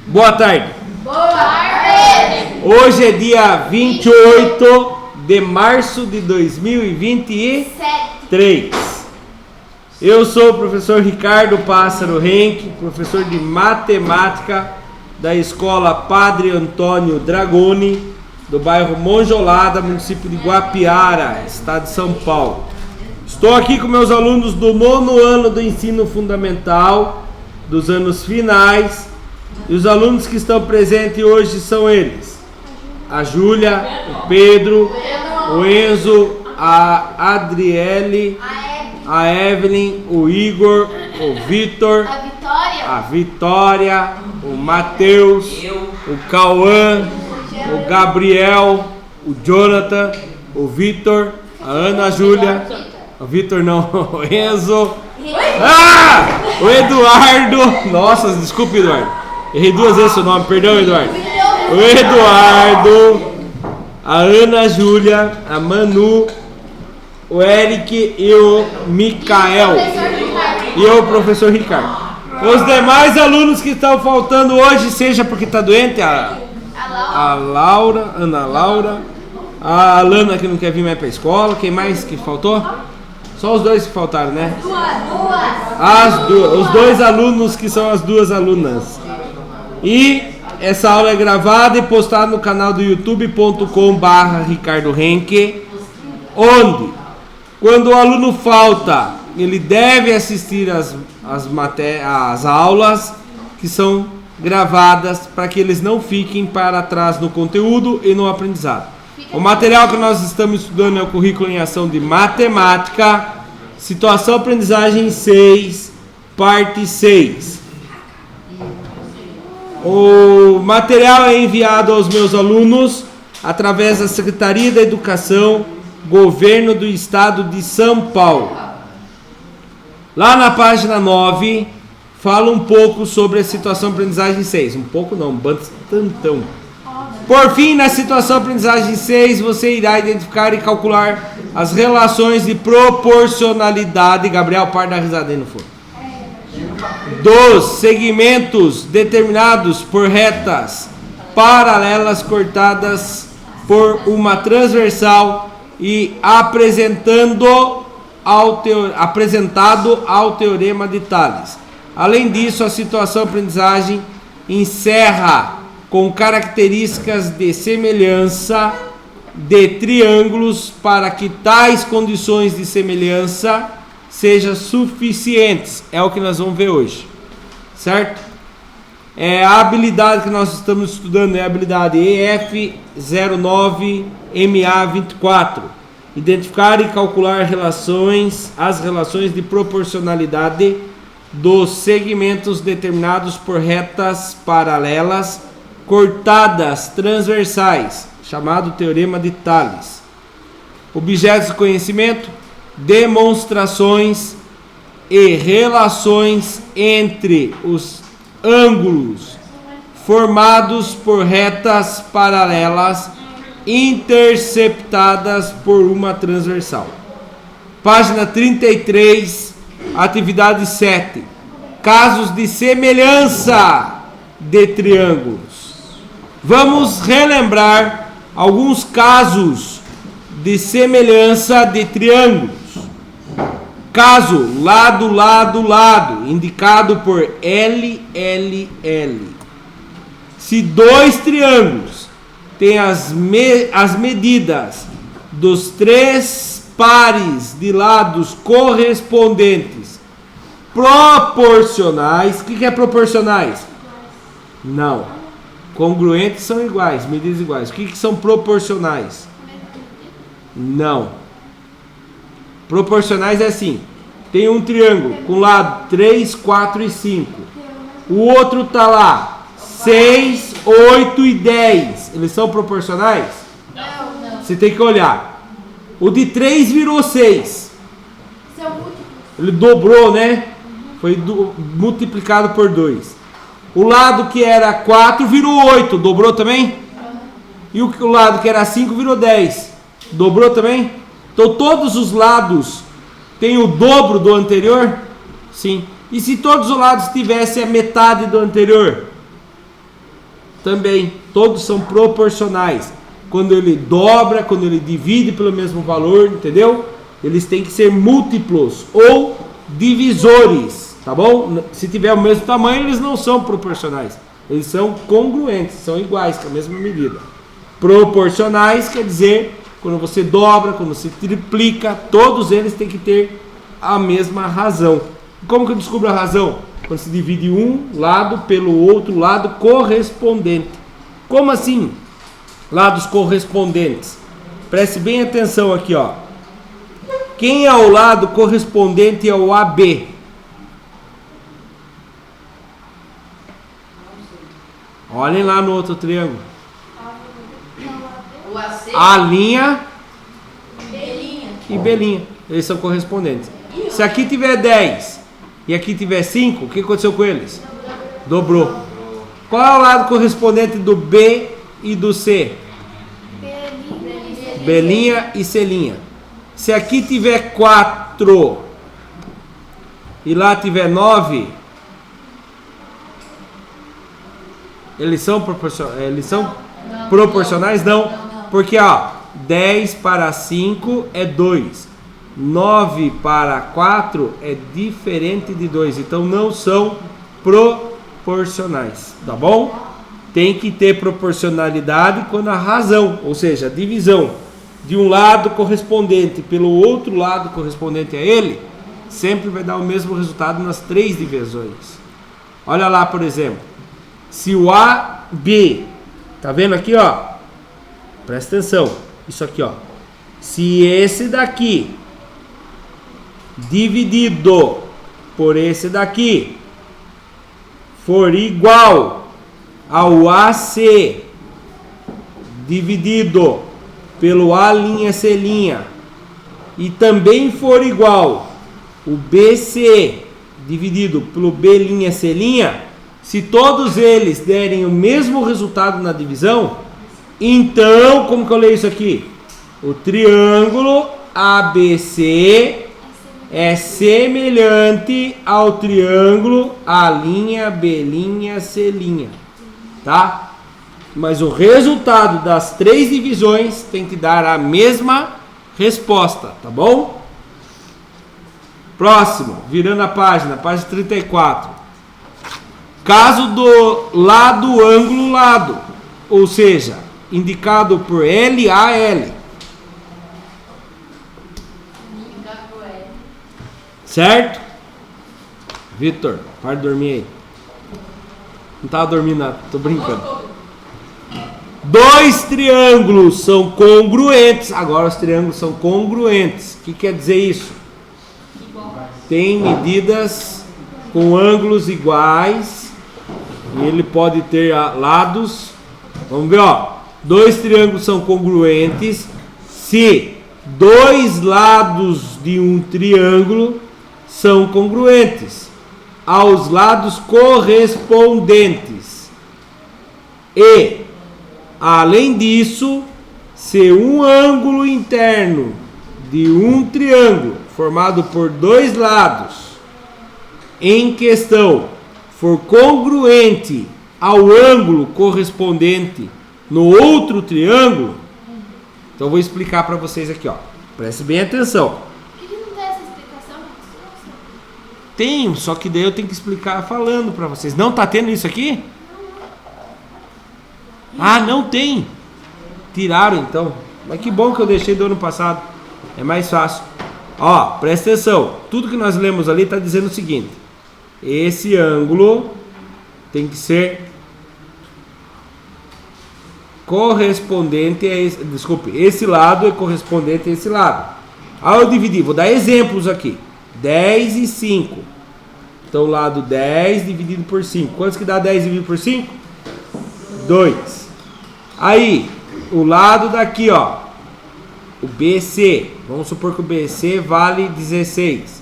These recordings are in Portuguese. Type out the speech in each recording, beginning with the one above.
Boa tarde. Boa tarde. Hoje é dia 28 de março de 2023. Eu sou o professor Ricardo Pássaro Henke, professor de matemática da Escola Padre Antônio Dragoni, do bairro Monjolada, município de Guapiara, estado de São Paulo. Estou aqui com meus alunos do 9º ano do ensino fundamental, dos anos finais, e os alunos que estão presentes hoje são eles: a Júlia, o Pedro, o Enzo, a Adriele, a Evelyn, o Igor, o Vitor, a Vitória, o Matheus, o Cauã, o Gabriel, o Jonathan, o Vitor, a Ana Júlia, o Vitor não, o Enzo, o Eduardo, nossa, desculpe, Eduardo, errei 2 vezes seu nome, perdão, Eduardo, o Eduardo, a Ana Júlia, a Manu, o Eric e o Micael e o professor Ricardo. Os demais alunos que estão faltando hoje, seja porque está doente, a Laura, Ana Laura, a Alana que não quer vir mais para a escola. Quem mais que faltou? Só os 2 que faltaram, né? Os 2 alunos que são as 2 alunas. E essa aula é gravada e postada no canal do youtube.com/Ricardo Henke, onde, quando o aluno falta, ele deve assistir as aulas que são gravadas para que eles não fiquem para trás no conteúdo e no aprendizado. O material que nós estamos estudando é o currículo em ação de matemática, situação aprendizagem 6, parte 6. O material é enviado aos meus alunos através da Secretaria da Educação, Governo do Estado de São Paulo. Lá na página 9, fala um pouco sobre a situação aprendizagem 6. Um pouco não, bastantão. Por fim, na situação aprendizagem 6, você irá identificar e calcular as relações de proporcionalidade. Gabriel, para da risada aí no fundo. Dos segmentos determinados por retas paralelas cortadas por uma transversal e apresentado ao teorema de Tales. Além disso, a situação aprendizagem encerra com características de semelhança de triângulos para que tais condições de semelhança sejam suficientes. É o que nós vamos ver hoje, certo? A habilidade que nós estamos estudando é a habilidade EF09MA24. Identificar e calcular as relações de proporcionalidade dos segmentos determinados por retas paralelas cortadas transversais, chamado teorema de Tales. Objetos de conhecimento, demonstrações e relações entre os ângulos formados por retas paralelas interceptadas por uma transversal. Página 33, atividade 7. Casos de semelhança de triângulos. Vamos relembrar alguns casos de semelhança de triângulos. Caso lado, lado, lado, indicado por LLL. Se 2 triângulos têm as medidas dos 3 pares de lados correspondentes proporcionais. O que é proporcionais? Não. Congruentes são iguais, medidas iguais. O que são proporcionais? Não. Proporcionais é assim: tem um triângulo com lado 3, 4 e 5. O outro está lá 6, 8 e 10. Eles são proporcionais? Não. Você tem que olhar. O de 3 virou 6. Ele dobrou, né? Foi multiplicado por 2. O lado que era 4 virou 8. Dobrou também? E o lado que era 5 virou 10. Dobrou também? Então todos os lados têm o dobro do anterior? Sim. E se todos os lados tivessem a metade do anterior? também. Todos são proporcionais. Quando ele dobra, quando ele divide pelo mesmo valor, entendeu? Eles têm que ser múltiplos ou divisores, tá bom? Se tiver o mesmo tamanho, eles não são proporcionais. Eles são congruentes, são iguais, com a mesma medida. Proporcionais quer dizer quando você dobra, quando você triplica, todos eles têm que ter a mesma razão. Como que eu descubro a razão? Quando se divide um lado pelo outro lado correspondente. Como assim? Lados correspondentes. Preste bem atenção aqui, ó. Quem é o lado correspondente ao AB? Olhem lá no outro triângulo. O AC. A linha Belinha. e B'. Eles são correspondentes. Se aqui tiver 10 e aqui tiver 5, o que aconteceu com eles? Dobrou. Qual é o lado correspondente do B e do C? B' e C'. Se aqui tiver 4 e lá tiver 9, eles são proporcionais? Não. Porque, ó, 10 para 5 é 2. 9 para 4 é diferente de 2. Então, não são proporcionais. Tá bom? Tem que ter proporcionalidade quando a razão, ou seja, a divisão de um lado correspondente pelo outro lado correspondente a ele, sempre vai dar o mesmo resultado nas 3 divisões. Olha lá, por exemplo. Se o AB, tá vendo aqui, ó? Presta atenção. Isso aqui, ó. Se esse daqui dividido por esse daqui for igual ao AC dividido pelo A'C' e também for igual o BC dividido pelo B'C', se todos eles derem o mesmo resultado na divisão, então, como que eu leio isso aqui? O triângulo ABC é semelhante ao triângulo A'B', tá? Mas o resultado das 3 divisões tem que dar a mesma resposta, tá bom? Próximo, virando a página 34. Caso do lado, ângulo, lado, ou seja, indicado por LAL. Certo? Vitor, para de dormir aí. Não tava dormindo nada, tô brincando. 2 triângulos são congruentes. Agora os triângulos são congruentes. O que quer dizer isso? Tem medidas com ângulos iguais. E ele pode ter lados. Vamos ver, ó. 2 triângulos são congruentes se 2 lados de um triângulo são congruentes aos lados correspondentes. E, além disso, se um ângulo interno de um triângulo formado por 2 lados em questão for congruente ao ângulo correspondente no outro triângulo, então eu vou explicar para vocês aqui, ó. Preste bem atenção. Por que não tem essa explicação? Tem, só que daí eu tenho que explicar falando para vocês. Não tá tendo isso aqui? Ah, não tem. Tiraram então. Mas que bom que eu deixei do ano passado. É mais fácil. Ó, presta atenção. Tudo que nós lemos ali está dizendo o seguinte: esse ângulo tem que ser correspondente a esse. Desculpe, esse lado é correspondente a esse lado. Aí eu dividi, vou dar exemplos aqui: 10 e 5. Então, lado 10 dividido por 5. Quantos que dá 10 dividido por 5? 2. Aí, o lado daqui, ó, o BC, vamos supor que o BC vale 16.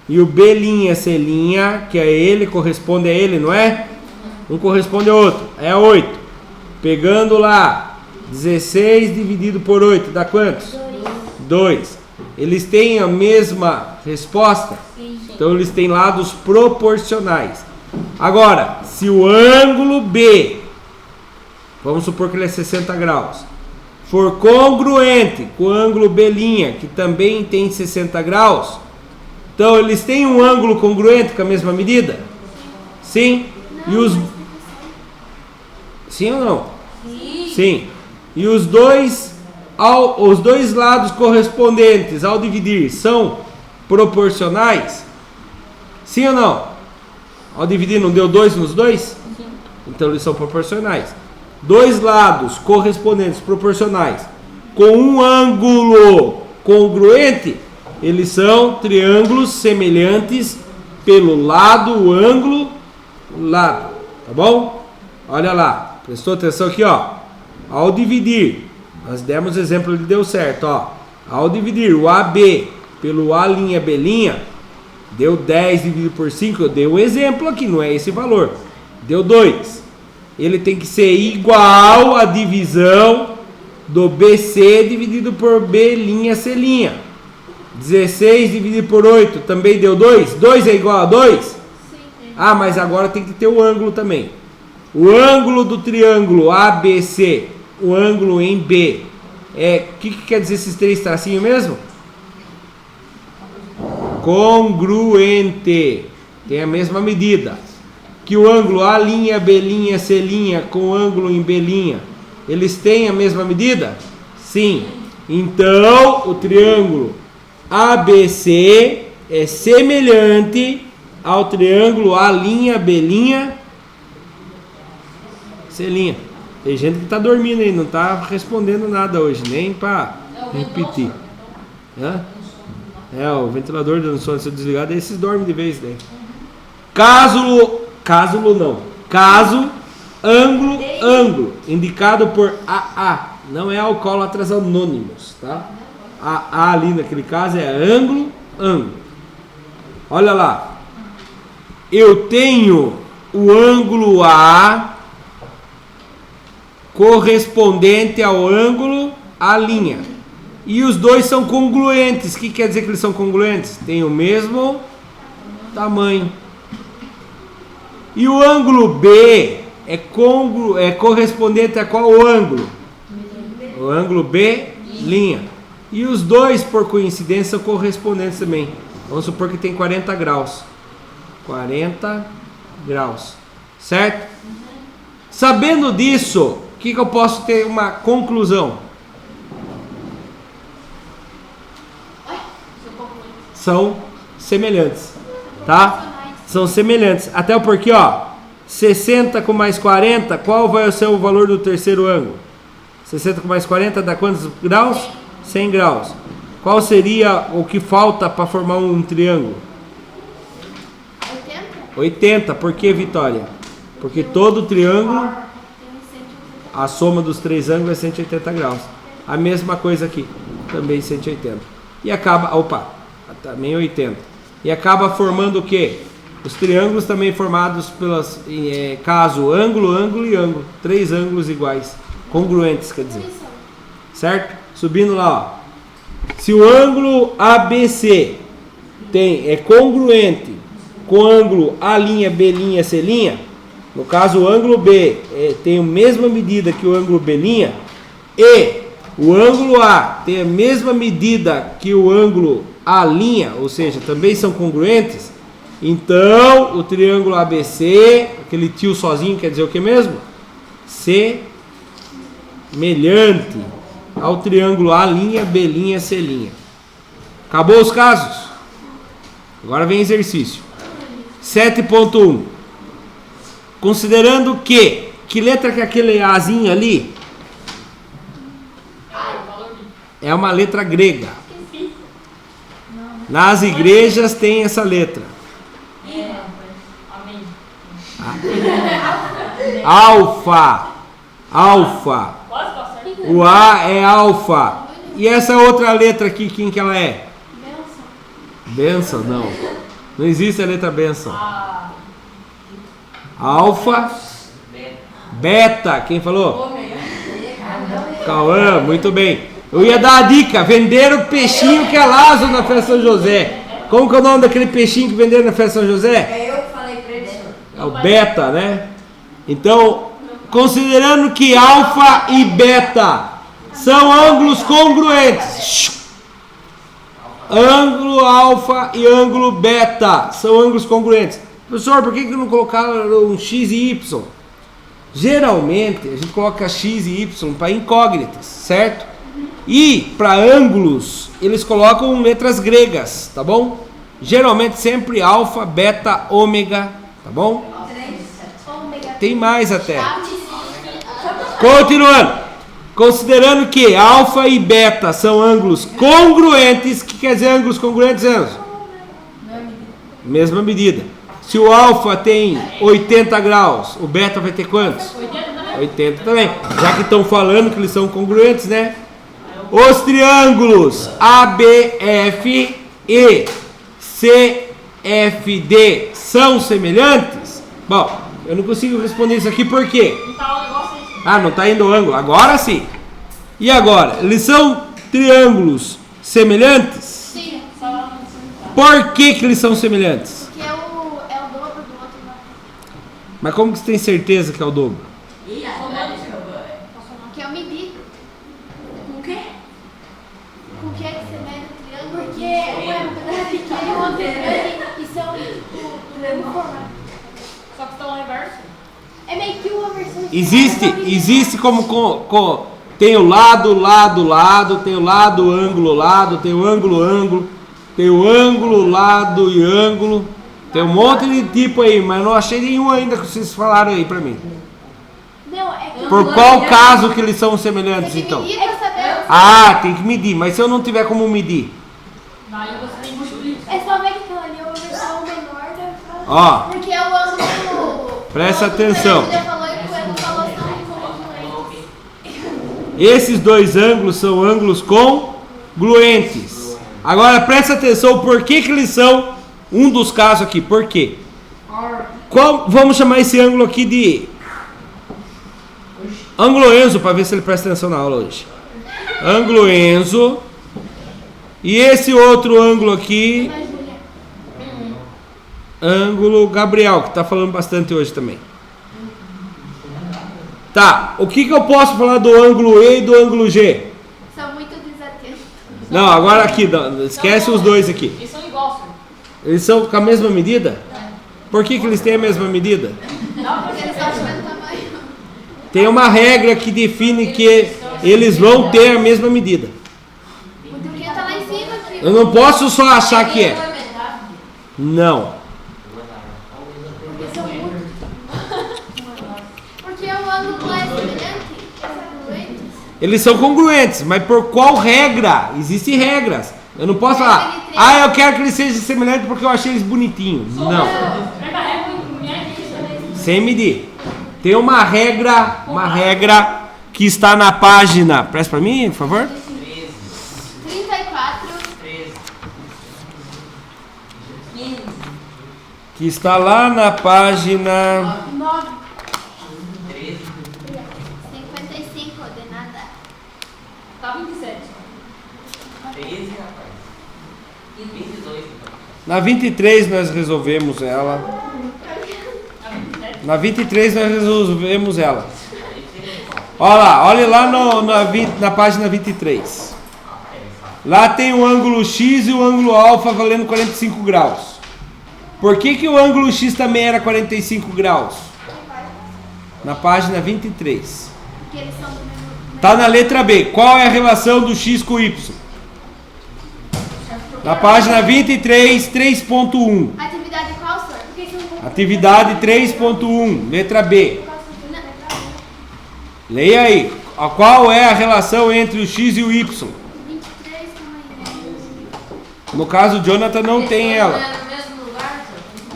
E o B'C', que é ele, corresponde a ele, não é? Um corresponde ao outro, é 8. Pegando lá, 16 dividido por 8, dá quantos? 2. Eles têm a mesma resposta? Sim. Então eles têm lados proporcionais. Agora, se o ângulo B Vamos supor que ele é 60 graus. For congruente com o ângulo B', que também tem 60 graus, então eles têm um ângulo congruente com a mesma medida? Sim. Não, E os... mas explicação. Sim ou não? Sim. Sim. E os dois lados correspondentes ao dividir são proporcionais? Sim ou não? Ao dividir não deu 2 nos dois? Sim. Então eles são proporcionais. Dois lados correspondentes proporcionais com um ângulo congruente, eles são triângulos semelhantes pelo lado, o ângulo, lado. Tá bom? Olha lá. Prestou atenção aqui, ó. Ao dividir, nós demos exemplo, ele deu certo, ó. Ao dividir o AB pelo A'B', deu 10 dividido por 5, eu dei um exemplo aqui, não é esse valor. Deu 2. Ele tem que ser igual à divisão do BC dividido por B'C'. 16 dividido por 8 também deu 2? 2 é igual a 2? Sim. Ah, mas agora tem que ter o ângulo também. O ângulo do triângulo ABC, o ângulo em B, o que quer dizer esses três tracinhos mesmo? Congruente. Tem a mesma medida. Que o ângulo A'B', com o ângulo em B', eles têm a mesma medida? Sim. Então, o triângulo ABC é semelhante ao triângulo A'B', C'. Tem gente que está dormindo aí, não está respondendo nada hoje, nem para repetir. Hã? O ventilador dando som, se eu desligar, daí esses dormem de vez. Daí. Caso, ângulo, indicado por AA, não é alcoólatras anônimos, tá? AA ali naquele caso é ângulo. Olha lá, eu tenho o ângulo A correspondente ao ângulo A'. E os dois são congruentes. O que quer dizer que eles são congruentes? Tem o mesmo tamanho. E o ângulo B é correspondente a qual ângulo? O ângulo B'. E os dois, por coincidência, são correspondentes também. Vamos supor que tem 40 graus. 40 graus. Certo? Sabendo disso, o que eu posso ter uma conclusão? São semelhantes, tá? São semelhantes. Até porque, ó, 60 com mais 40, qual vai ser o valor do terceiro ângulo? 60 com mais 40 dá quantos graus? 100 graus. Qual seria o que falta para formar um triângulo? 80. Por que, Vitória? Porque todo triângulo, a soma dos três ângulos é 180 graus. A mesma coisa aqui, também 180. E acaba, também 80. E acaba formando o quê? Os triângulos também formados pelas, caso ângulo e ângulo. Três ângulos iguais, congruentes, quer dizer. Certo? Subindo lá, ó. Se o ângulo ABC é congruente com o ângulo A'B', C', no caso o ângulo B tem a mesma medida que o ângulo B', e o ângulo A tem a mesma medida que o ângulo A', ou seja, também são congruentes, então o triângulo ABC, aquele tio sozinho quer dizer o que mesmo? Semelhante ao triângulo A'B', C'. Acabou os casos? Agora vem exercício. 7.1. Considerando que letra que é aquele Azinho ali? É uma letra grega. Nas igrejas tem essa letra. Alfa. O A é alfa. E essa outra letra aqui, quem que ela é? Bênção, não. Não existe a letra bênção. Alfa. Beta. Quem falou? Cauã, muito bem. Eu ia dar a dica. Venderam o peixinho que é Lázaro na festa São José. Como que é o nome daquele peixinho que venderam na festa São José? É eu que falei pra ele. É o Beta, né? Então, Considerando que alfa e beta são ângulos congruentes. Ângulo alfa e ângulo beta são ângulos congruentes. Professor, por que não colocaram um x e y? Geralmente a gente coloca x e y para incógnitas, certo? E para ângulos eles colocam letras gregas, tá bom? Geralmente sempre alfa, beta, ômega, tá bom? Tem mais até. Continuando. Considerando que alfa e beta são ângulos congruentes, o que quer dizer ângulos congruentes, Enzo? Mesma medida. Se o alfa tem 80 graus, o beta vai ter quantos? 80 também. Já que estão falando que eles são congruentes, né? Os triângulos ABF e CFD são semelhantes? Bom, eu não consigo responder isso aqui por quê? Ah, não está indo o ângulo. Agora sim. E agora? Eles são triângulos semelhantes? Sim. Por que eles são semelhantes? Porque é o dobro do outro lado. Mas como que você tem certeza que é o dobro? Que é o medir. Com o quê? Com o que é que você mede o triângulo? Porque um é um pedaço pequeno e o outro é grande e são do mesmo formato. Só que estão ao reverso. É meio que uma versão. Existe como tem o lado, tem o lado, ângulo, lado, tem o ângulo, tem o ângulo, lado e ângulo. Tem um monte de tipo aí, mas não achei nenhum ainda que vocês falaram aí pra mim. Não, é que Por qual caso que eles são semelhantes então? medir pra saber. Ah, tem que medir, mas se eu não tiver como medir? Daí você tem que medir. É só ver que aquela ali é uma versão menor da. Ó, Porque é o ângulo. Presta o ângulo atenção. que ele falou e o Edu falou são congruentes. esses dois ângulos são ângulos congruentes. Agora presta atenção por que eles são um dos casos aqui. Por quê? Vamos chamar esse ângulo aqui de ângulo Enzo, para ver se ele presta atenção na aula hoje. Ângulo Enzo. E esse outro ângulo aqui, ângulo Gabriel, que está falando bastante hoje também. Tá, o que eu posso falar do ângulo E e do ângulo G? São muito desatentos. Não, agora aqui, esquece os dois aqui. Eles são iguais. Eles são com a mesma medida? Por que eles têm a mesma medida? Não, Porque eles são do mesmo tamanho. Tem uma regra que define que eles vão ter a mesma medida. Porque tá lá em cima aqui. Eu não posso só achar que é. Não. Porque são muito. Porque o ângulo é semelhante. Congruentes. Eles são congruentes, mas por qual regra? Existem regras. Eu não posso falar, eu quero que eles sejam semelhantes porque eu achei eles bonitinhos. Não. Sem medir. Tem uma regra que está na página. Presta para mim, por favor. 34. Que está lá na página 9. 55, ordenada. Tá 27. 13, rapaz. E 22, então. Na 23 nós resolvemos ela. Na 23 nós resolvemos ela. Olha lá na página 23. Lá tem o ângulo X e o ângulo alfa valendo 45 graus. Por que o ângulo X também era 45 graus? Na página 23. Porque eles são do mesmo. Tá na letra B. Qual é a relação do X com o Y? Na página 23, 3.1. Atividade qual, senhor? Porque são Atividade 3.1, letra B. Leia aí. Qual é a relação entre o X e o Y? 23 tamanho. No caso, o Jonathan não tem ela. No mesmo lugar,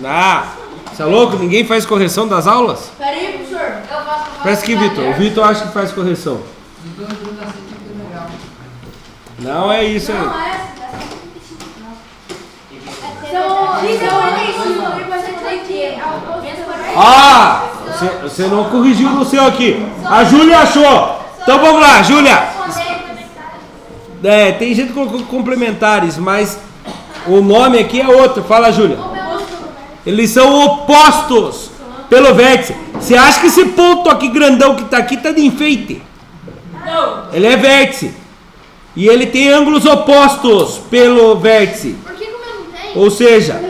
Ah, você é louco? Ninguém faz correção das aulas? Peraí, professor. Eu faço. Parece que Vitor. O Vitor acha que faz correção. Não é isso aí. Não, essa. Ah, você não corrigiu no seu aqui. A Júlia achou. Então vamos lá, Júlia. Tem gente que colocou complementares, mas o nome aqui é outro. Fala, Júlia. Eles são opostos pelo vértice. Você acha que esse ponto aqui grandão que está aqui está de enfeite? Não. Ele é vértice. E ele tem ângulos opostos pelo vértice. Por que como eu não tenho? Ou seja,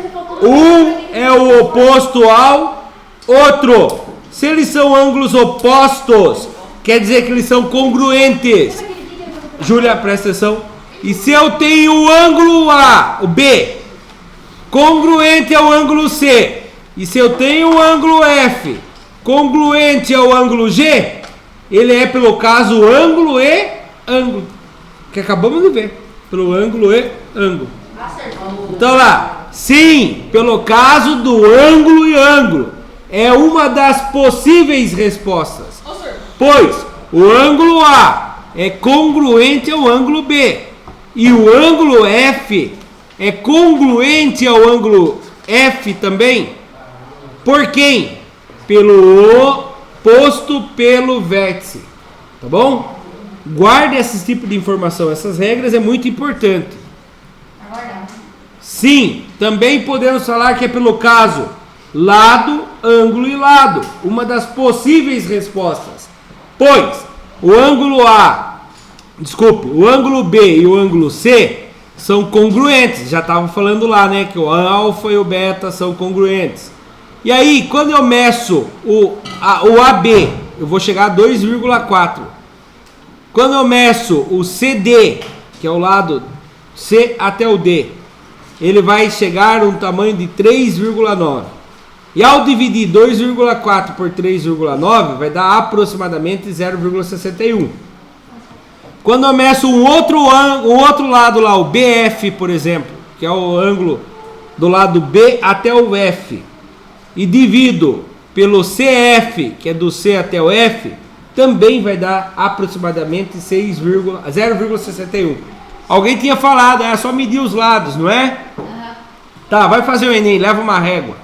um é o oposto ao outro. Se eles são ângulos opostos, quer dizer que eles são congruentes. Júlia, presta atenção. E se eu tenho o ângulo A, o B, congruente ao ângulo C, e se eu tenho o ângulo F, congruente ao ângulo G, ele é pelo caso ângulo e ângulo, que acabamos de ver, pelo ângulo e ângulo. Então lá, sim, pelo caso do ângulo e ângulo, é uma das possíveis respostas, pois o ângulo A é congruente ao ângulo B, e o ângulo F é congruente ao ângulo F também. Por quem? Pelo oposto pelo vértice. Tá bom? Guarde esse tipo de informação. Essas regras é muito importante. Sim, também podemos falar que é pelo caso lado, ângulo e lado. Uma das possíveis respostas. Pois o ângulo o ângulo B e o ângulo C são congruentes. Já estava falando lá, né? Que o alfa e o beta são congruentes. E aí, quando eu meço o AB, eu vou chegar a 2,4. Quando eu meço o CD, que é o lado C até o D, ele vai chegar a um tamanho de 3,9. E ao dividir 2,4 por 3,9, vai dar aproximadamente 0,61. Quando eu meço um outro lado lá, o BF, por exemplo, que é o ângulo do lado B até o F, e divido pelo CF, que é do C até o F, também vai dar aproximadamente 0,61. Alguém tinha falado, é só medir os lados, não é? Tá, vai fazer o Enem, leva uma régua.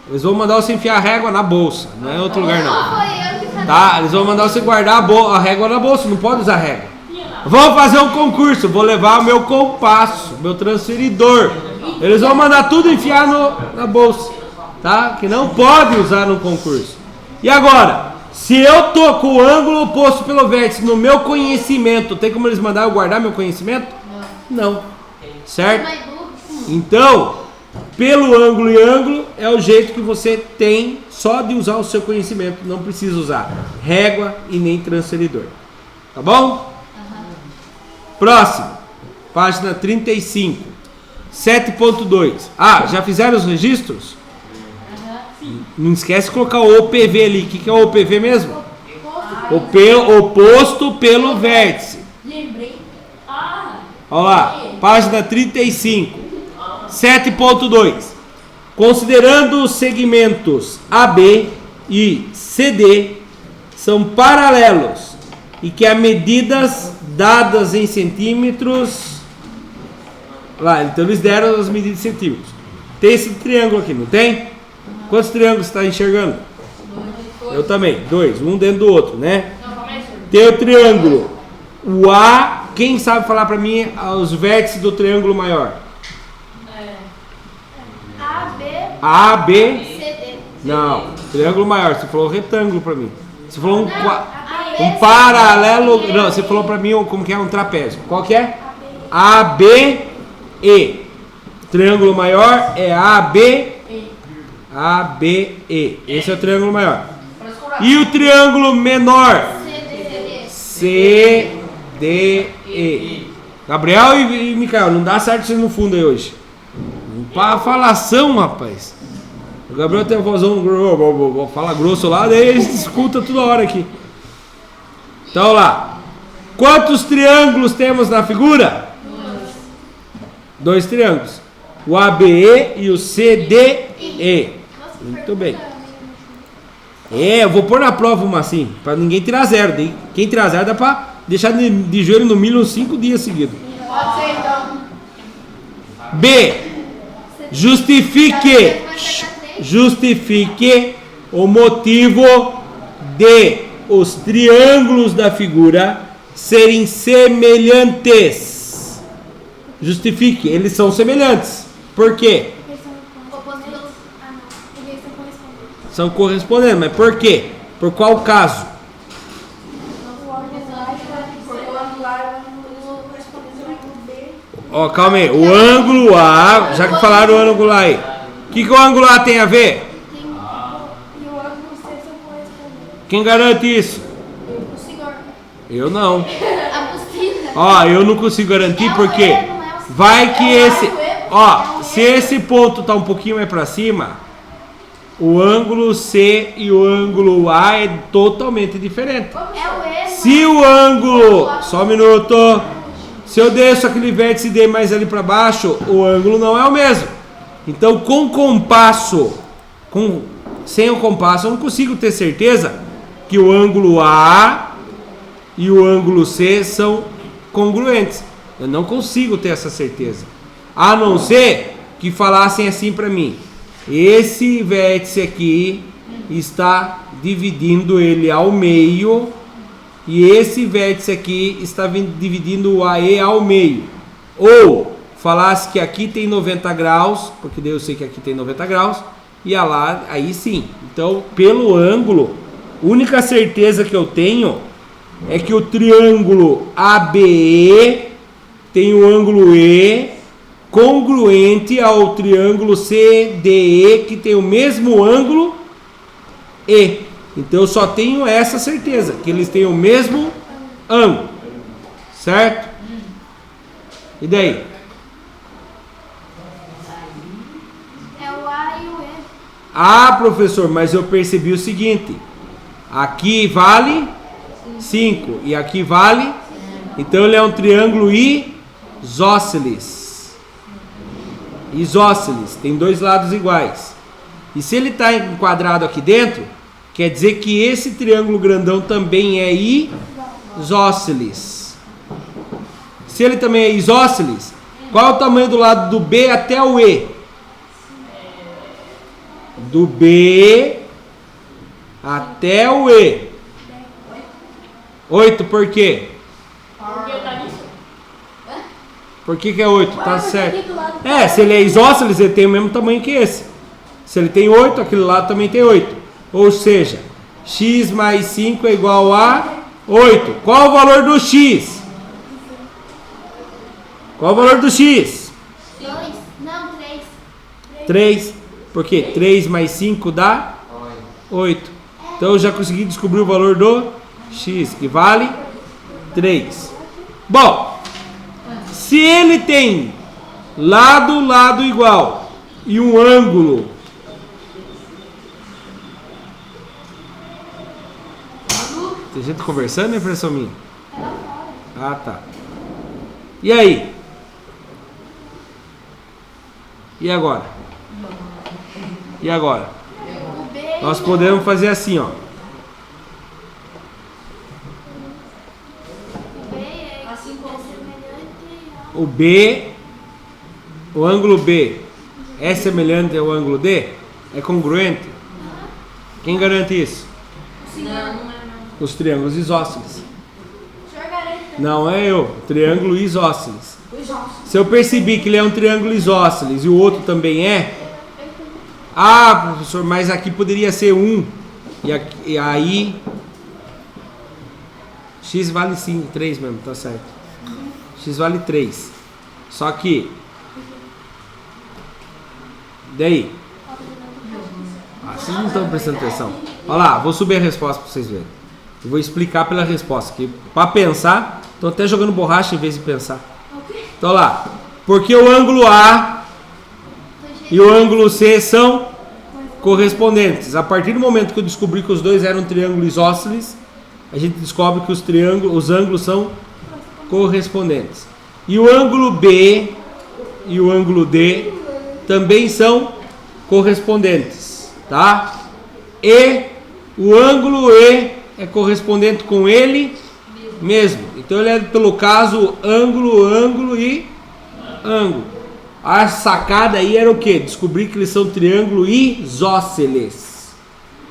Eles vão mandar você enfiar a régua na bolsa, não é em outro lugar não. Tá, eles vão mandar você guardar a régua na bolsa, não pode usar régua. Vamos fazer um concurso, vou levar o meu compasso, meu transferidor. Eles vão mandar tudo enfiar na bolsa. Tá? Que não pode usar no concurso. E agora, se eu tô com o ângulo oposto pelo vértice no meu conhecimento, tem como eles mandar eu guardar meu conhecimento? Não. Certo? Então, pelo ângulo e ângulo é o jeito que você tem só de usar o seu conhecimento. Não precisa usar régua e nem transferidor. Tá bom? Próximo. Página 35. 7.2. Ah, já fizeram os registros? Não esquece de colocar o OPV ali. O que é o OPV mesmo? Oposto pelo vértice. Lembrei. Olha lá, página 35. 7.2. Considerando os segmentos AB e CD são paralelos e que as medidas dadas em centímetros. Lá, então eles deram as medidas em centímetros. Tem esse triângulo aqui, não tem? Quantos triângulos você está enxergando? Eu também, 2, um dentro do outro, né? Tem o triângulo. O A, quem sabe falar para mim os vértices do triângulo maior? A, B, CD. não, triângulo maior. Você falou retângulo para mim. Você falou um paralelo. Não, você falou para mim como que é um trapézio. Qual que é? A, B, E. Triângulo maior é A, B, A, B, E. Esse é o triângulo maior. E o triângulo menor? C, D, E. Gabriel e Micael, não dá certo vocês no fundo aí hoje. Para falação, rapaz. O Gabriel tem a vozão, fala grosso lá, daí a gente escuta toda hora aqui. Então lá. Quantos triângulos temos na figura? 2 triângulos. O ABE e o CDE. Muito bem. Eu vou pôr na prova uma assim, para ninguém tirar zero. Quem tirar zero dá para deixar de joelho no mínimo 5 dias seguidos. Pode ser então. B. Justifique o motivo de os triângulos da figura serem semelhantes. Justifique, eles são semelhantes. Por quê? são correspondentes. Mas por quê? Por qual caso? Ó, calma aí. O ângulo A, já que falaram o ângulo A aí. O que o ângulo A tem a ver? E o ângulo C são correspondentes. Quem garante isso? O senhor. Eu não. A apostila. Ó, eu não consigo garantir porque vai que esse... Ó, se esse ponto tá um pouquinho mais para cima, o ângulo C e o ângulo A é totalmente diferente. É o erro. Se o ângulo... Só um minuto. Se eu desço aquele vértice e dei mais ali para baixo, o ângulo não é o mesmo. Então, com compasso, sem o compasso, eu não consigo ter certeza que o ângulo A e o ângulo C são congruentes. Eu não consigo ter essa certeza. A não ser que falassem assim para mim: esse vértice aqui está dividindo ele ao meio e esse vértice aqui está dividindo o AE ao meio. Ou falasse que aqui tem 90 graus, porque daí eu sei que aqui tem 90 graus, e a lá, aí sim. Então, pelo ângulo, a única certeza que eu tenho é que o triângulo ABE tem o ângulo E congruente ao triângulo CDE, que tem o mesmo ângulo E. Então eu só tenho essa certeza, que eles têm o mesmo ângulo, certo? E daí? É o A e o E. Ah, professor, mas eu percebi o seguinte: aqui vale 5 e aqui vale, então ele é um triângulo isósceles. Isósceles, tem dois lados iguais. E se ele está enquadrado aqui dentro, quer dizer que esse triângulo grandão também é isósceles. Se ele também é isósceles, qual é o tamanho do lado do B até o E? Do B até o E. 8, por quê? Porque tá nisso. Por que é 8? Tá certo. Se ele é isósceles, ele tem o mesmo tamanho que esse. Se ele tem 8, aquele lado também tem 8. Ou seja, x mais 5 é igual a 8. Qual o valor do x? Qual o valor do x? 2, não, 3. 3. Por quê? 3 mais 5 dá 8. Então eu já consegui descobrir o valor do x, que vale 3. Bom, se ele tem lado igual e um ângulo tem gente conversando, é impressão minha? Ah, tá. E aí? E agora? E agora? O B Nós podemos fazer assim, ó. é Assim como semelhante O B, o ângulo B é semelhante ao ângulo D? É congruente? Quem garante isso? não. Os triângulos isósceles. O senhor garante. Não é eu, triângulo isósceles. Se eu percebi que ele é um triângulo isósceles e o outro também é, ah, professor, mas aqui poderia ser 1. E aí x vale 5, 3 mesmo, tá certo. X vale 3. Só que daí, vocês não estão prestando atenção. Olha lá, vou subir a resposta para vocês verem. Eu vou explicar pela resposta, que para pensar, estão até jogando borracha em vez de pensar. Então lá, porque o ângulo A e o ângulo C são correspondentes. A partir do momento que eu descobri que os dois eram triângulos isósceles, a gente descobre que os ângulos são correspondentes. E o ângulo B e o ângulo D também são correspondentes, tá? E o ângulo E é correspondente com ele mesmo. Então ele é, pelo caso, ângulo e ângulo. A sacada aí era o que? Descobrir que eles são triângulo isósceles,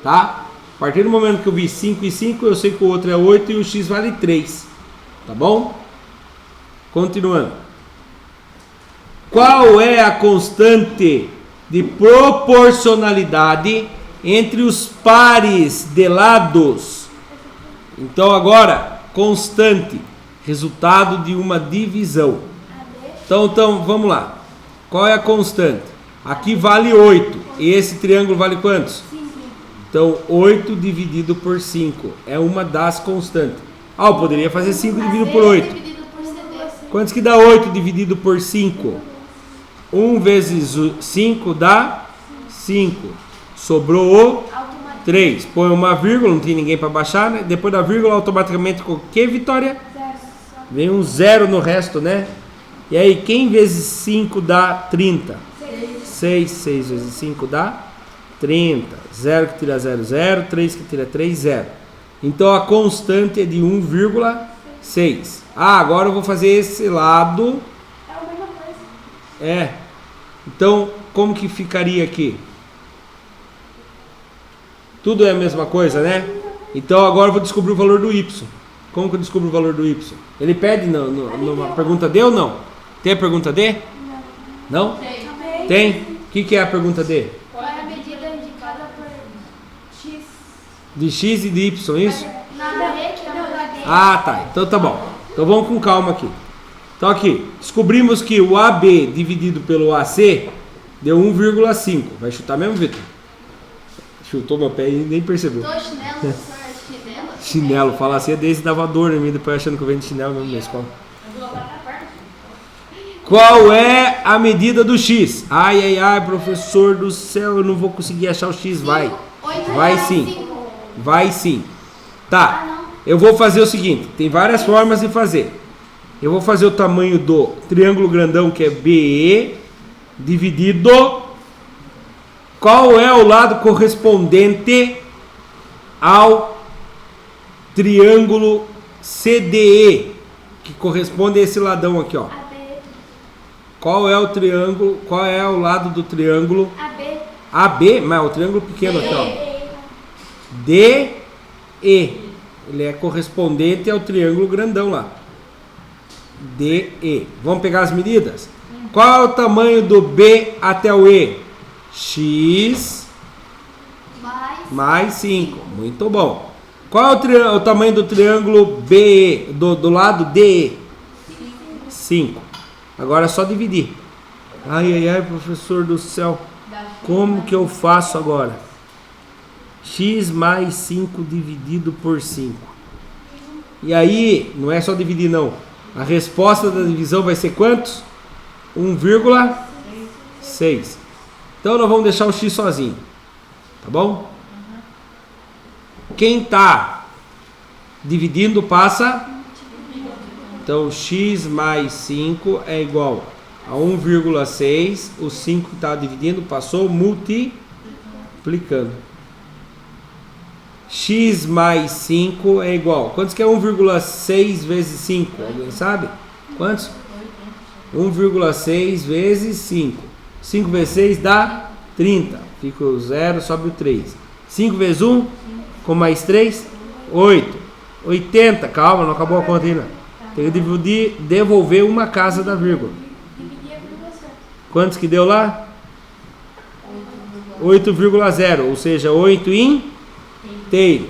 tá? A partir do momento que eu vi 5 e 5, eu sei que o outro é 8 e o x vale 3, tá bom? Continuando. Qual é a constante de proporcionalidade entre os pares de lados. Então agora, constante, resultado de uma divisão. Então vamos lá. Qual é a constante? Aqui vale 8. E esse triângulo vale quantos? 5. Então 8 dividido por 5 é uma das constantes. Eu poderia fazer 5 dividido por 8. Dividido por CD. Quantos que dá 8 dividido por 5? 1 vezes 5 dá 5. Sobrou o 3. Põe uma vírgula, não tem ninguém para baixar, né? Depois da vírgula, automaticamente com o que, Vitória? Vem um 0 no resto, né? E aí, quem vezes 5 dá 30? 6. 6 vezes 5 dá 30. 0 que tira 0, 0. 3 que tira 3, 0. Então, a constante é de 1,6. Agora eu vou fazer esse lado. É a mesma coisa. É. Então, como que ficaria aqui? Tudo é a mesma coisa, né? Então, agora eu vou descobrir o valor do y. Como que eu descubro o valor do y? Ele pede numa pergunta D ou não? Tem a pergunta D? Não? Tem? O que é a pergunta D? Qual é a medida indicada por X? De x e de y, isso? Na D, que não na D. Ah, tá. Então tá bom. Então vamos com calma aqui. Então aqui, descobrimos que o AB dividido pelo AC deu 1,5. Vai chutar mesmo, Vitor? Chutou meu pé e nem percebeu. Tô chinelo, professor, chinelo. Chinelo, falar assim é desde dava dor em mim, depois achando que eu venho de chinelo mesmo na escola. Qual é a medida do x? Ai, professor do céu, eu não vou conseguir achar o x. Vai. Vai sim. Vai sim. Tá. Eu vou fazer o seguinte, tem várias formas de fazer. Eu vou fazer o tamanho do triângulo grandão, que é BE, dividido. Qual é o lado correspondente ao triângulo CDE, que corresponde a esse ladão aqui, ó. Qual é o triângulo, qual é o lado do triângulo AB, mas é o triângulo pequeno aqui, ó. DE. Ele é correspondente ao triângulo grandão lá. DE. Vamos pegar as medidas? Qual é o tamanho do B até o E? X mais 5. Muito bom. Qual é o tamanho do triângulo BE, do lado DE? 5. Agora é só dividir. Ai, professor do céu. Como que eu faço agora? X mais 5 dividido por 5. E aí, não é só dividir não. A resposta da divisão vai ser quantos? 1,6. Então nós vamos deixar o x sozinho. Tá bom? Quem está dividindo passa. Então x mais 5 é igual a 1,6. O 5 que está dividindo passou multiplicando. X mais 5 é igual. Quantos que é 1,6 vezes 5? Alguém sabe? Quantos? 1,6 vezes 5. 5 vezes 6 dá 30. Fica o 0, sobe o 3. 5 vezes 1, com mais 3, 8. 80. Calma, não acabou a conta ainda. Tem que devolver uma casa da vírgula. Quantos que deu lá? 8,0. Ou seja, 8 inteiro.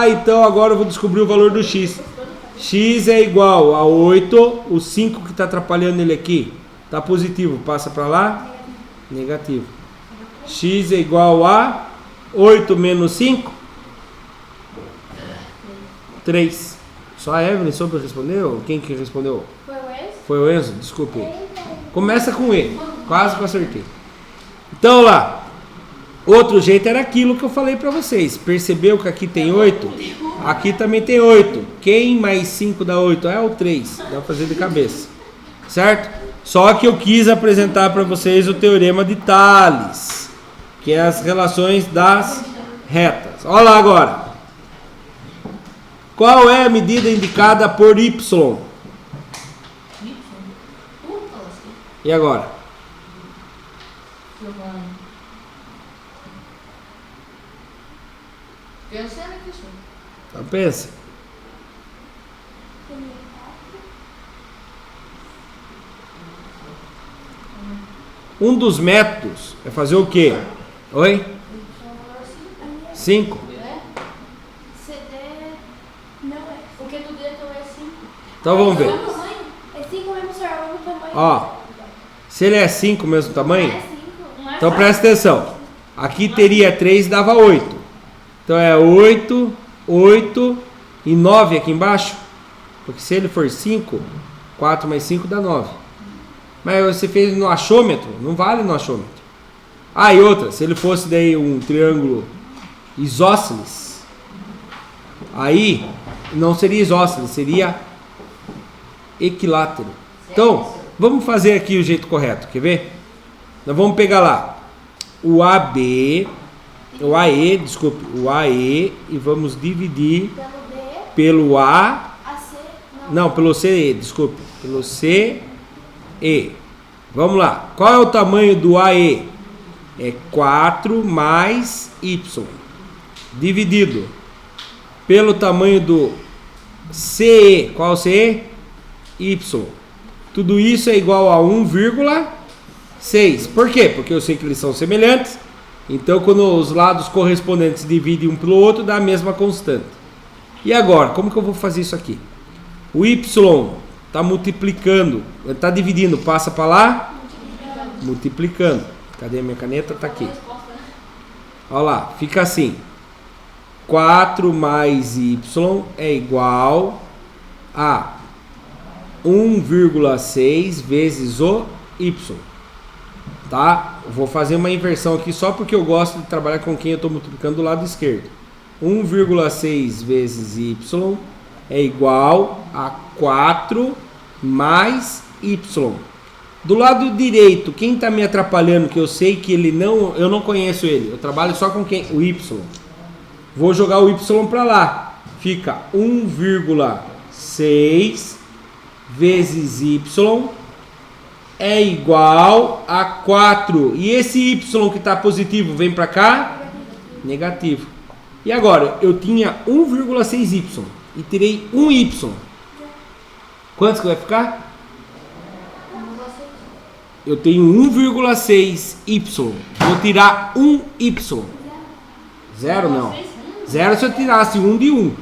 Então agora eu vou descobrir o valor do x. X é igual a 8. O 5 que está atrapalhando ele aqui está positivo. Passa para lá. Negativo. X é igual a 8 menos 5. 3. Só a Evelyn soube responder? Ou quem que respondeu? Foi o Enzo? Desculpe. Começa com E. Quase que eu acertei. Então lá. Outro jeito era aquilo que eu falei para vocês. Percebeu que aqui tem 8? Aqui também tem 8. Quem mais 5 dá 8? É o 3. Dá para fazer de cabeça. Certo? Só que eu quis apresentar para vocês o teorema de Tales, que é as relações das retas. Olha lá agora. Qual é a medida indicada por Y? E agora? Então pensa. Um dos métodos é fazer o quê? Oi? 5? CD. Não é. Porque do dedo é 5. Então vamos ver. É 5 mesmo, senhor. É o tamanho. Ó, se ele é 5 mesmo tamanho, É 5. então presta atenção. Aqui teria 3 dava 8. Então é 8, 8 e 9 aqui embaixo. Porque se ele for 5, 4 mais 5 dá 9. Mas você fez no achômetro, não vale no achômetro. Ah, e outra, se ele fosse daí um triângulo isósceles, aí não seria isósceles, seria equilátero. Então, vamos fazer aqui o jeito correto, quer ver? Nós vamos pegar lá o AE, e vamos dividir Pelo D, pelo A, AC. não, pelo CE, desculpe, pelo CE. Vamos lá, qual é o tamanho do AE? É 4 mais Y, dividido pelo tamanho do CE, qual é o CE? Y. Tudo isso é igual a 1,6. Por quê? Porque eu sei que eles são semelhantes. Então, quando os lados correspondentes dividem um pelo outro, dá a mesma constante. E agora, como que eu vou fazer isso aqui? O Y está multiplicando, está dividindo, passa para lá, multiplicando. Cadê a minha caneta? Está aqui. Olha lá, fica assim. 4 mais Y é igual a 1,6 vezes o Y. Tá? Eu vou fazer uma inversão aqui só porque eu gosto de trabalhar com quem eu estou multiplicando do lado esquerdo. 1,6 vezes Y é igual a 4 mais Y. Do lado direito, quem está me atrapalhando, que eu sei que eu não conheço ele, eu trabalho só com quem? O Y. Vou jogar o Y para lá. Fica 1,6 vezes Y é igual a 4. E esse Y que está positivo vem para cá? Negativo. E agora, eu tinha 1,6Y e tirei 1Y. Quantos que vai ficar? Eu tenho 1,6Y. Vou tirar 1Y. Zero não. Zero se eu tirasse 1 de 1.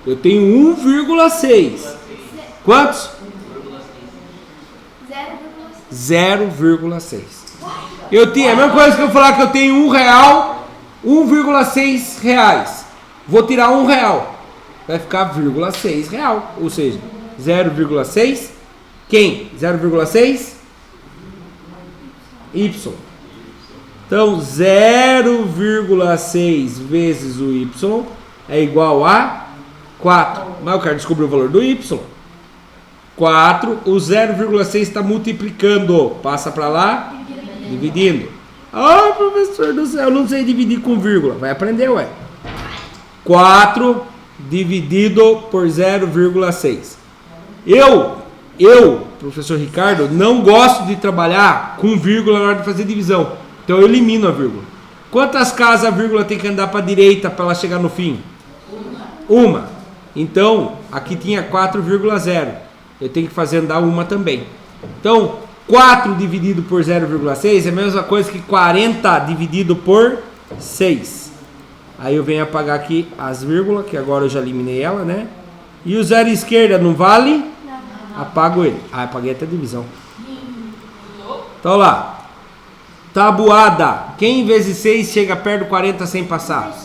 Eu tenho 1,6. Quantos? 0,6. Eu tinha a mesma coisa que eu falar que eu tenho R$1, 1,6 reais. Vou tirar R$1. Vai ficar 0,6 real. Ou seja, 0,6. Quem? 0,6? Y. Então 0,6 vezes o Y é igual a 4. Mas eu quero descobrir o valor do Y. 4, o 0,6 está multiplicando. Passa para lá, dividindo. Ah, professor do céu, eu não sei dividir com vírgula. Vai aprender, ué. 4 dividido por 0,6. Eu, professor Ricardo, não gosto de trabalhar com vírgula na hora de fazer divisão. Então eu elimino a vírgula. Quantas casas a vírgula tem que andar para a direita para ela chegar no fim? Uma. Então, aqui tinha 4,0. Eu tenho que fazer andar uma também. Então, 4 dividido por 0,6 é a mesma coisa que 40 dividido por 6. Aí eu venho apagar aqui as vírgulas, que agora eu já eliminei ela, né? E o zero esquerda não vale? Não. Apago ele. Ah, apaguei até a divisão. Então lá. Tabuada. Quem vezes 6 chega perto do 40 sem passar?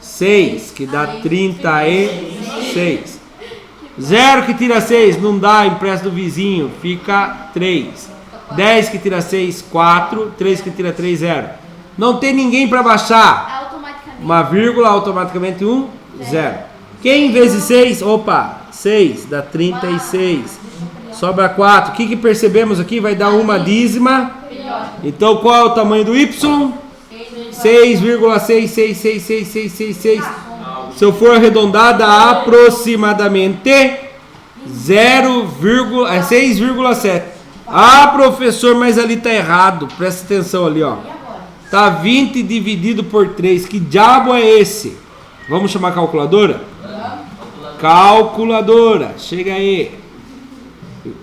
6, que dá 36. 0 que tira 6, não dá, empresta do vizinho, fica 3. 10 que tira 6, 4. 3 que tira 3, 0. Não tem ninguém para baixar. Uma vírgula, automaticamente 1, 0. Quem vezes 6? Opa, 6 dá 36. Sobra 4. O que percebemos aqui? Vai dar uma dízima. Então qual é o tamanho do Y? 6,6666666. Se eu for arredondada aproximadamente 6,7. Ah, professor, mas ali tá errado. Presta atenção ali, ó. Tá 20 dividido por 3. Que diabo é esse? Vamos chamar a calculadora? Calculadora. Chega aí.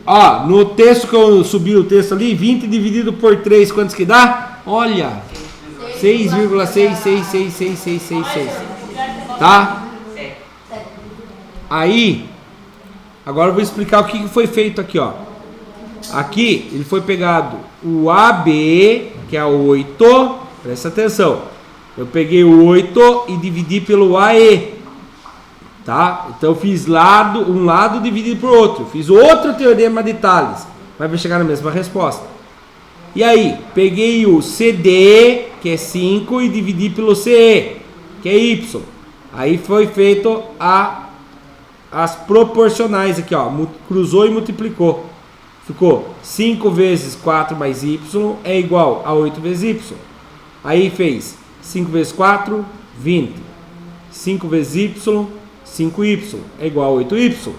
Ó, no texto que eu subi o texto ali, 20 dividido por 3, quantos que dá? Olha, 6,6666666. Tá? Aí, agora eu vou explicar o que foi feito aqui, ó. Aqui, ele foi pegado o AB, que é o 8, presta atenção. Eu peguei o 8 e dividi pelo AE, tá? Então eu fiz um lado dividido por outro. Fiz outro teorema de Tales, mas vai chegar na mesma resposta. E aí, peguei o CD, que é 5, e dividi pelo CE, que é Y. Aí foi feito as proporcionais aqui, ó. Cruzou e multiplicou. Ficou 5 vezes 4 mais Y é igual a 8 vezes Y. Aí fez 5 vezes 4, 20. 5 vezes Y, 5Y é igual a 8Y.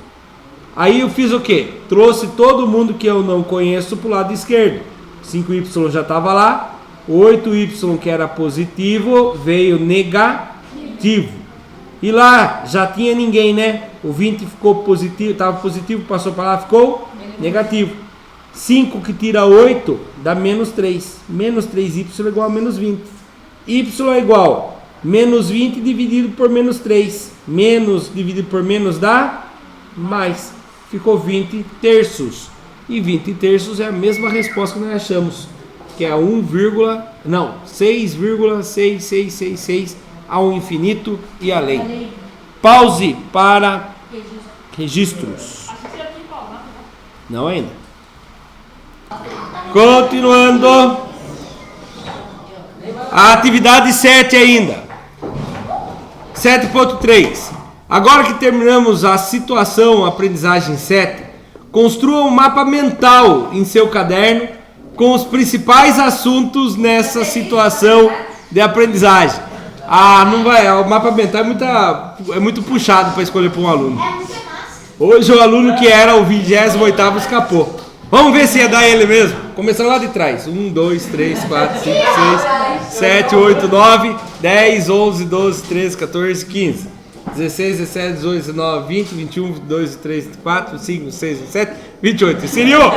Aí eu fiz o quê? Trouxe todo mundo que eu não conheço para o lado esquerdo. 5Y já estava lá. 8Y, que era positivo, veio negativo. E lá já tinha ninguém, né? O 20 ficou positivo, estava positivo, passou para lá, ficou negativo. 5 que tira 8 dá menos 3. Menos 3y é igual a menos 20. Y é igual a menos 20 dividido por menos 3. Menos dividido por menos dá mais. Ficou 20 terços. E 20 terços é a mesma resposta que nós achamos, que é 6,6666 ao infinito e além. Pause para registros. Não ainda. Continuando. A atividade 7 ainda. 7.3. Agora que terminamos a situação aprendizagem 7, construa um mapa mental em seu caderno com os principais assuntos nessa situação de aprendizagem. Não vai, o mapa mental é muito puxado para escolher para um aluno. Hoje o aluno que era o 28º escapou. Vamos ver se ia dar ele mesmo. Começando lá de trás. 1, 2, 3, 4, 5, 6, 7, 8, 9, 10, 11, 12, 13, 14, 15, 16, 17, 18, 19, 20, 21, 22, 23, 24, 25, 26, 27, 28. Seria o Cauã.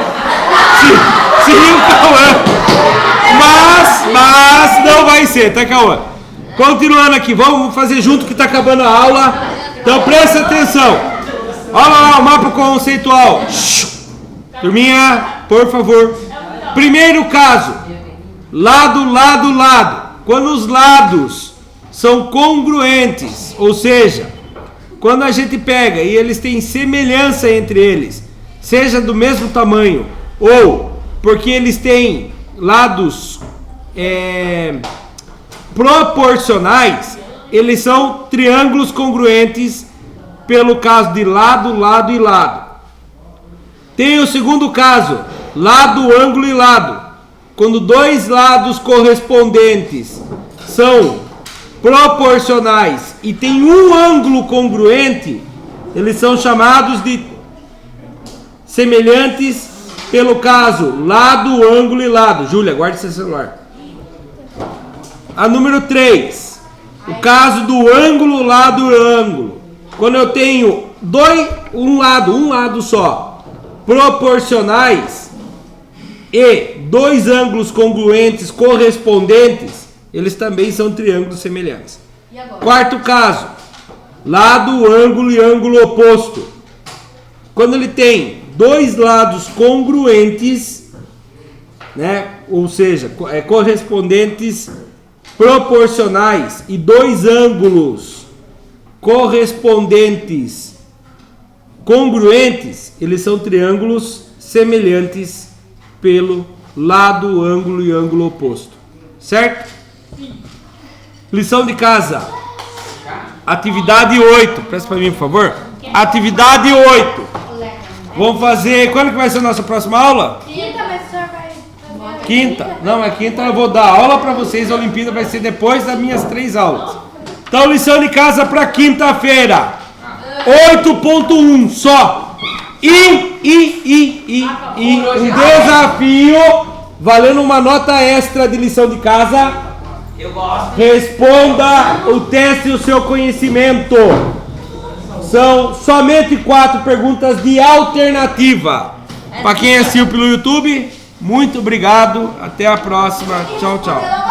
Mas não vai ser, tá, Cauã? Continuando aqui, vamos fazer junto que está acabando a aula. Então presta atenção. Olha lá o mapa conceitual. Turminha, por favor. Primeiro caso. Lado, lado, lado. Quando os lados são congruentes, ou seja, quando a gente pega e eles têm semelhança entre eles, seja do mesmo tamanho, ou porque eles têm lados proporcionais, eles são triângulos congruentes pelo caso de lado, lado e lado. Tem o segundo caso, lado, ângulo e lado. Quando dois lados correspondentes são proporcionais e tem um ângulo congruente, eles são chamados de semelhantes pelo caso lado, ângulo e lado. Júlia, guarde seu celular. A número 3, o caso do ângulo, lado e ângulo. Quando eu tenho um lado só, proporcionais e dois ângulos congruentes correspondentes, eles também são triângulos semelhantes. Quarto caso, lado, ângulo e ângulo oposto. Quando ele tem dois lados congruentes, né, ou seja, correspondentes proporcionais e dois ângulos correspondentes congruentes, eles são triângulos semelhantes pelo lado, ângulo e ângulo oposto. Certo? Lição de casa. Atividade 8. Presta para mim, por favor. Atividade 8. Vamos fazer... Quando que vai ser a nossa próxima aula? Quinta, mas o senhor vai... Quinta. Não, é quinta eu vou dar aula para vocês. A Olimpíada vai ser depois das minhas 3 aulas. Então, lição de casa para quinta-feira. 8.1 só. E um desafio valendo uma nota extra de lição de casa. Eu gosto. Responda o teste e o seu conhecimento. São somente 4 perguntas de alternativa. Para quem assistiu pelo YouTube, muito obrigado. Até a próxima. Tchau, tchau.